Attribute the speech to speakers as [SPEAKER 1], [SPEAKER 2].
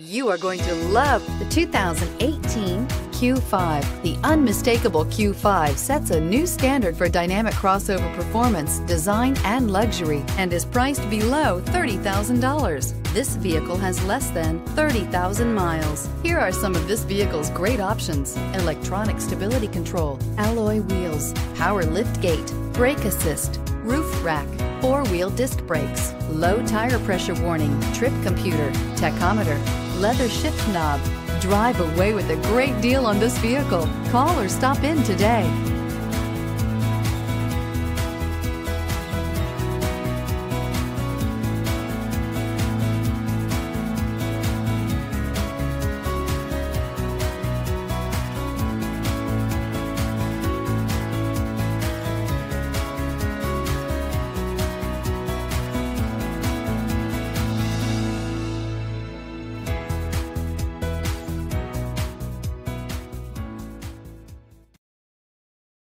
[SPEAKER 1] You are going to love the 2018 Q5. The unmistakable Q5 sets a new standard for dynamic crossover performance, design, and luxury, and is priced below $30,000. This vehicle has less than 30,000 miles. Here are some of this vehicle's great options: electronic stability control, alloy wheels, power lift gate, brake assist, roof rack, four-wheel disc brakes, low tire pressure warning, trip computer, tachometer, leather shift knob. Drive away with a great deal on this vehicle. Call or stop in today.